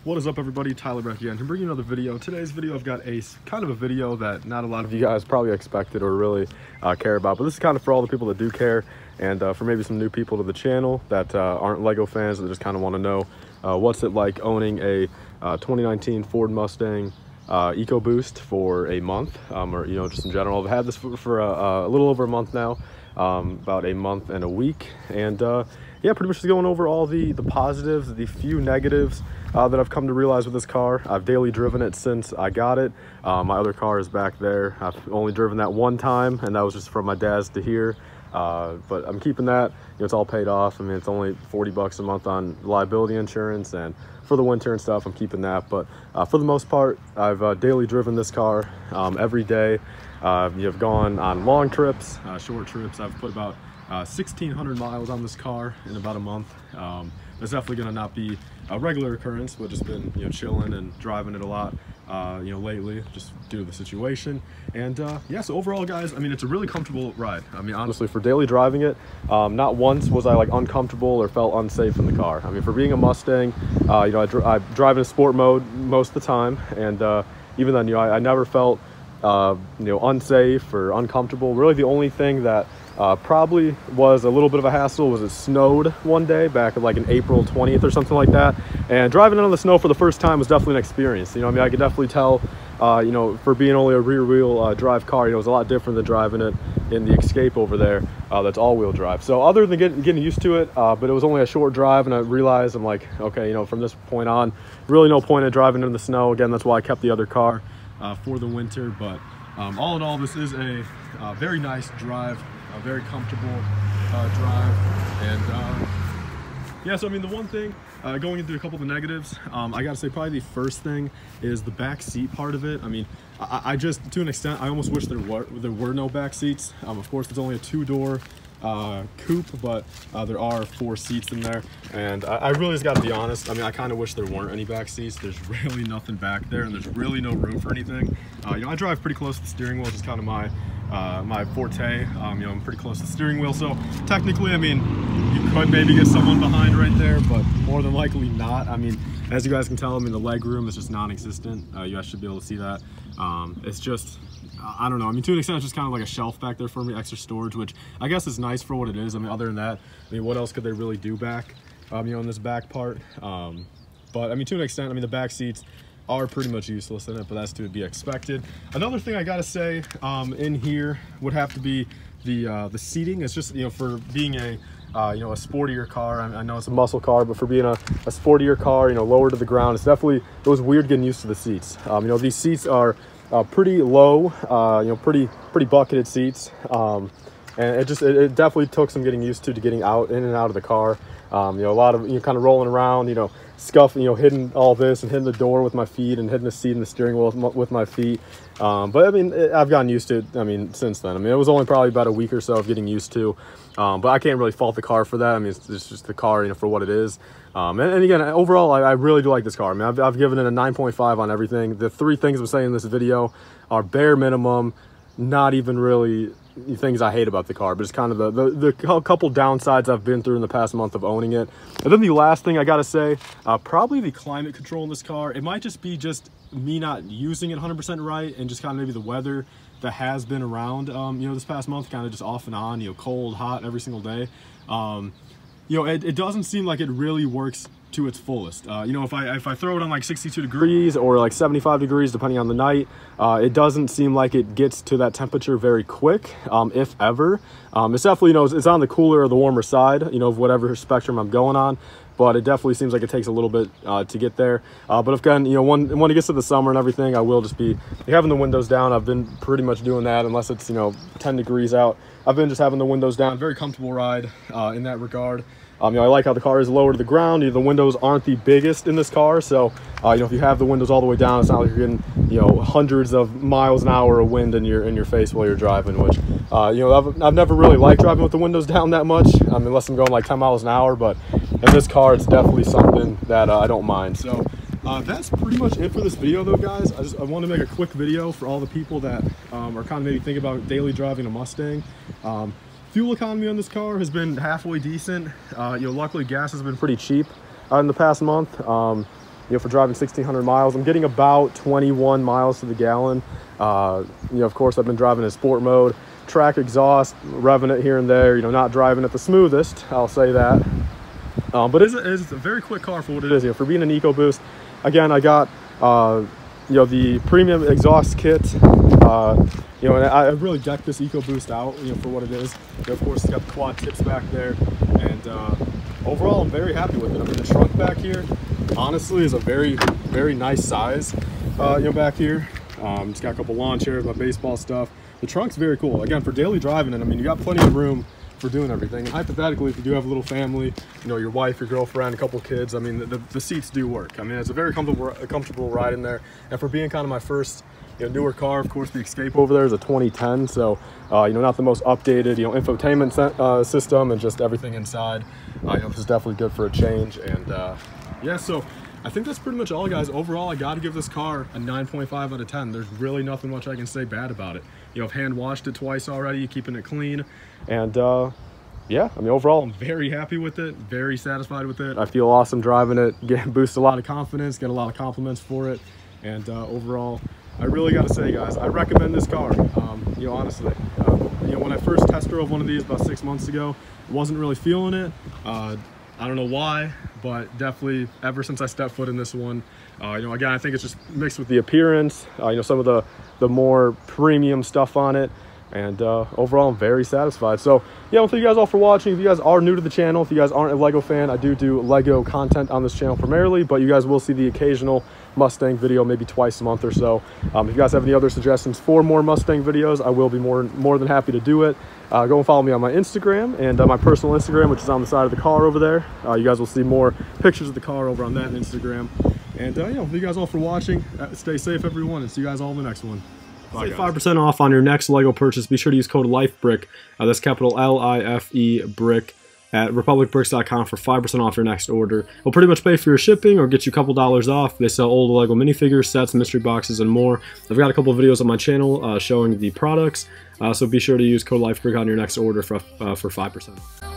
What is up, everybody? Tyler back again to bring you another video. Today's video, I've got a kind of a video that not a lot of you guys probably expected or really care about, but this is kind of for all the people that do care, and for maybe some new people to the channel that aren't Lego fans that just kind of want to know what's it like owning a 2019 Ford Mustang Ecoboost for a month, or just in general. I've had this for a little over a month now, about a month and a week, and yeah, pretty much just going over all the positives, the few negatives that I've come to realize with this car. I've daily driven it since I got it. My other car is back there. I've only driven that one time, and that was just from my dad's to here. But I'm keeping that. It's all paid off. I mean, it's only 40 bucks a month on liability insurance, and for the winter and stuff, I'm keeping that. But for the most part, I've daily driven this car every day. You've gone on long trips, short trips. I've put about 1,600 miles on this car in about a month. It's definitely going to not be a regular occurrence, but just been chilling and driving it a lot lately, just due to the situation. And yeah, so overall, guys, I mean, it's a really comfortable ride. I mean, honestly, for daily driving it, not once was I like uncomfortable or felt unsafe in the car. I mean, for being a Mustang, I drive in sport mode most of the time, and even then, I never felt unsafe or uncomfortable. Really, the only thing that probably was a little bit of a hassle was it snowed one day back at like in April 20th or something like that, and driving in on the snow for the first time was definitely an experience. I mean, I could definitely tell for being only a rear wheel drive car, it was a lot different than driving it in the Escape over there that's all-wheel drive. So other than getting used to it, but it was only a short drive, and I realized, I'm like, okay, from this point on, really no point in driving in the snow again. That's why I kept the other car for the winter. But all in all, this is a very nice drive, a very comfortable drive. And yeah, so I mean, the one thing, going into a couple of the negatives, I gotta say probably the first thing is the back seat part of it. I mean, I just, to an extent, I almost wish there were no back seats. Of course, it's only a two-door coupe, but there are 4 seats in there, and I really just got to be honest. I mean, I kind of wish there weren't any back seats. There's really nothing back there, and there's really no room for anything. I drive pretty close to the steering wheel, which is kind of my forte. I'm pretty close to the steering wheel, so technically, I mean, you could maybe get someone behind right there, but more than likely not. I mean, as you guys can tell, I mean, the leg room is just non-existent. You guys should be able to see that. It's just, I don't know. I mean, to an extent, it's just kind of like a shelf back there for me, extra storage, which I guess is nice for what it is. I mean, other than that, I mean, what else could they really do back, in this back part? But I mean, to an extent, I mean, the back seats are pretty much useless in it, but that's to be expected. Another thing I gotta say in here would have to be the seating. It's just, for being a a sportier car. I know it's a muscle car, but for being a sportier car, lower to the ground, it was weird getting used to the seats. These seats are pretty low, pretty bucketed seats, and it definitely took some getting used to getting out in and out of the car. A lot of kind of rolling around, scuffing, hitting all this and hitting the door with my feet and hitting the seat and the steering wheel with my feet. But I mean, I've gotten used to it. I mean, since then, I mean, it was only probably about a week or so of getting used to. But I can't really fault the car for that. I mean, it's just the car, for what it is. And again, overall, I really do like this car. I mean, I've given it a 9.5 on everything. The 3 things I'm saying in this video are bare minimum, not even really things I hate about the car, but it's kind of the couple downsides I've been through in the past month of owning it. And then the last thing I gotta say, probably the climate control in this car. It might just be me not using it 100% right, and just kind of maybe the weather that has been around this past month, kind of just off and on, cold, hot every single day. It doesn't seem like it really works to its fullest. If I throw it on like 62 degrees or like 75 degrees, depending on the night, it doesn't seem like it gets to that temperature very quick, if ever. It's definitely, it's on the cooler or the warmer side, of whatever spectrum I'm going on, but it definitely seems like it takes a little bit to get there. But again, when it gets to the summer and everything, I will just be having the windows down. I've been pretty much doing that unless it's 10 degrees out. I've been just having the windows down. Very comfortable ride in that regard. I like how the car is lower to the ground. The windows aren't the biggest in this car, so if you have the windows all the way down, it's not like you're getting hundreds of miles an hour of wind in your face while you're driving. Which I've never really liked driving with the windows down that much, unless I'm going like 10 miles an hour. But in this car, it's definitely something that I don't mind. So that's pretty much it for this video, though, guys. I want to make a quick video for all the people that are kind of maybe thinking about daily driving a Mustang. Fuel economy on this car has been halfway decent. Luckily gas has been pretty cheap in the past month. for driving 1,600 miles. I'm getting about 21 miles to the gallon. Of course, I've been driving in sport mode, track exhaust, revving it here and there, not driving it the smoothest, I'll say that. But it's a very quick car for what it is. For being an EcoBoost, again, I got the premium exhaust kit. And I really decked this EcoBoost out, for what it is. Of course, it's got the quad tips back there, and overall, I'm very happy with it. I mean, the trunk back here, honestly, is a very, very nice size. Back here, it's got a couple lawn chairs, my baseball stuff. The trunk's very cool. Again, for daily driving, and I mean, you got plenty of room for doing everything. And hypothetically, if you do have a little family, your wife, your girlfriend, a couple kids, I mean, the seats do work. I mean, it's a very comfortable ride in there. And for being kind of my first newer car, of course, the Escape over there is a 2010, so not the most updated infotainment system and just everything inside. This is definitely good for a change. And yeah, so I think that's pretty much all, guys. Overall, I got to give this car a 9.5 out of 10. There's really nothing much I can say bad about it. I've hand washed it twice already, keeping it clean. And yeah, I mean, overall, I'm very happy with it, very satisfied with it. I feel awesome driving it, boosts a lot of confidence, get a lot of compliments for it. And overall, I really got to say, guys, I recommend this car. Honestly, when I first test drove one of these about 6 months ago, wasn't really feeling it. I don't know why, but definitely ever since I stepped foot in this one, again, I think it's just mixed with the appearance, some of the more premium stuff on it. And overall, I'm very satisfied. So yeah, well, thank you guys all for watching. If you guys are new to the channel, if you guys aren't a Lego fan, I do Lego content on this channel primarily, but you guys will see the occasional Mustang video maybe twice a month or so. If you guys have any other suggestions for more Mustang videos, I will be more than happy to do it. Go and follow me on my Instagram and my personal Instagram, which is on the side of the car over there. You guys will see more pictures of the car over on that Instagram. And thank you guys all for watching. Stay safe, everyone, and see you guys all in the next one. Save 5% off on your next Lego purchase. Be sure to use code LIFEBRICK, that's capital L-I-F-E BRICK, at republicbricks.com for 5% off your next order. It'll pretty much pay for your shipping or get you a couple dollars off. They sell old Lego minifigures, sets, mystery boxes, and more. I've got a couple of videos on my channel showing the products, so be sure to use code LIFEBRICK on your next order for 5%.